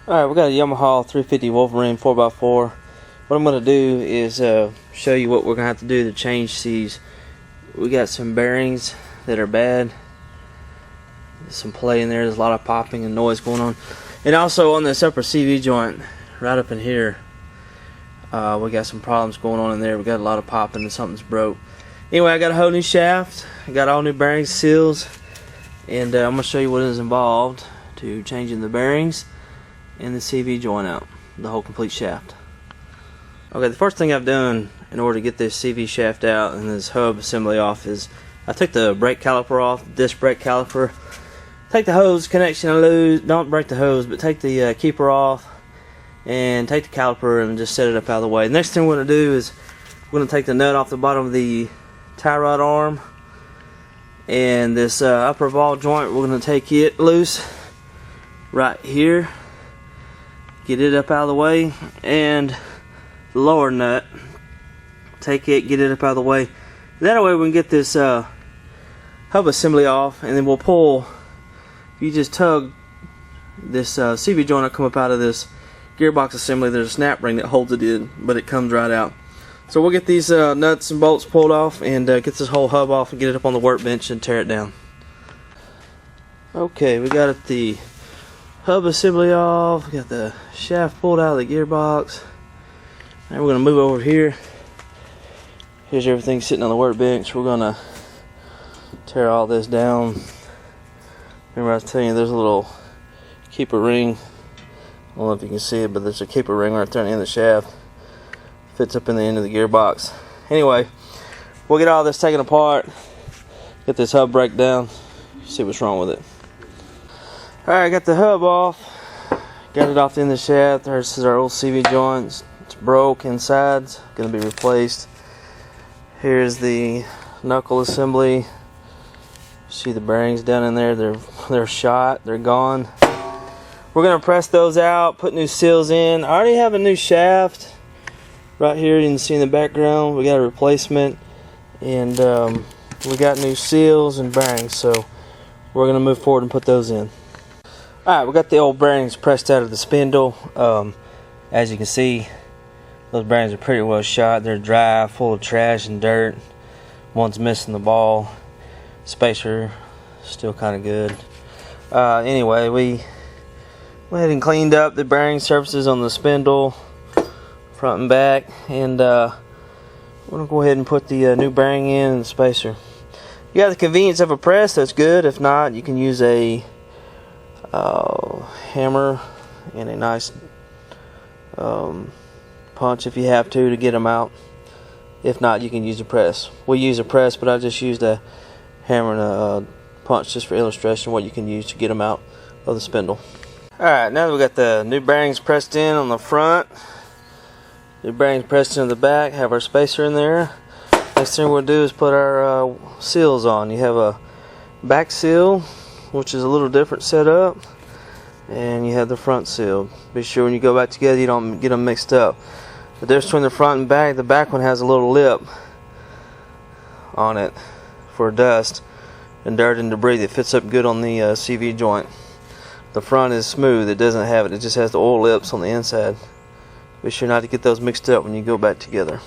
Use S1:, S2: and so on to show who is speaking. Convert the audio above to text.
S1: Alright, we got a Yamaha 350 Wolverine 4x4. What I'm going to do is show you what we're going to have to do to change these. We got some bearings that are bad. There's some play in there. There's a lot of popping and noise going on. And also on this upper CV joint, right up in here, we got some problems going on in there. We got a lot of popping and something's broke. Anyway, I got a whole new shaft. I got all new bearings, seals, and I'm going to show you what is involved to changing the bearings and the CV joint out, the whole complete shaft. Okay, the first thing I've done in order to get this CV shaft out and this hub assembly off is I took the brake caliper off, disc brake caliper. Take the hose connection loose, don't break the hose, but take the keeper off and take the caliper and just set it up out of the way. The next thing we're going to do is we're going to take the nut off the bottom of the tie rod arm, and this upper ball joint, we're going to take it loose right here, get it up out of the way, and the lower nut, take it, get it up out of the way. That way we can get this hub assembly off, and then we'll pull. If you just tug this CV joint will come up out of this gearbox assembly. There's a snap ring that holds it in, but it comes right out. So we'll get these nuts and bolts pulled off and get this whole hub off and get it up on the workbench and tear it down. Okay, we got the hub assembly off, we got the shaft pulled out of the gearbox. Now we're going to move over here. Here's everything sitting on the workbench. We're going to tear all this down. Remember I was telling you there's a little keeper ring. I don't know if you can see it, but there's a keeper ring right there on the end of the shaft. Fits up in the end of the gearbox. Anyway, we'll get all this taken apart, get this hub break down, see what's wrong with it. Alright, got the hub off, got it off the end of the shaft. This is our old CV joint. It's broke inside, it's going to be replaced. Here's the knuckle assembly. See the bearings down in there, they're shot, they're gone. We're going to press those out, put new seals in. I already have a new shaft. Right here you can see in the background we got a replacement, and we got new seals and bearings, so we're going to move forward and put those in. Alright, we got the old bearings pressed out of the spindle. As you can see, those bearings are pretty well shot. They're dry, full of trash and dirt. One's missing the ball. Spacer still kind of good. Anyway, we went ahead and cleaned up the bearing surfaces on the spindle, front and back, and we're going to go ahead and put the new bearing in and the spacer. You got the convenience of a press, that's good. If not, you can use a hammer and a nice punch if you have to get them out. If not, you can use a press. We use a press, but I just used a hammer and a punch just for illustration what you can use to get them out of the spindle. Alright, now that we got the new bearings pressed in on the front, new bearings pressed in the back, have our spacer in there. Next thing we'll do is put our seals on. You have a back seal, which is a little different setup, and you have the front seal. Be sure when you go back together you don't get them mixed up. The difference between the front and back, the back one has a little lip on it for dust and dirt and debris that fits up good on the CV joint. The front is smooth, it doesn't have it, it just has the oil lips on the inside. Be sure not to get those mixed up when you go back together.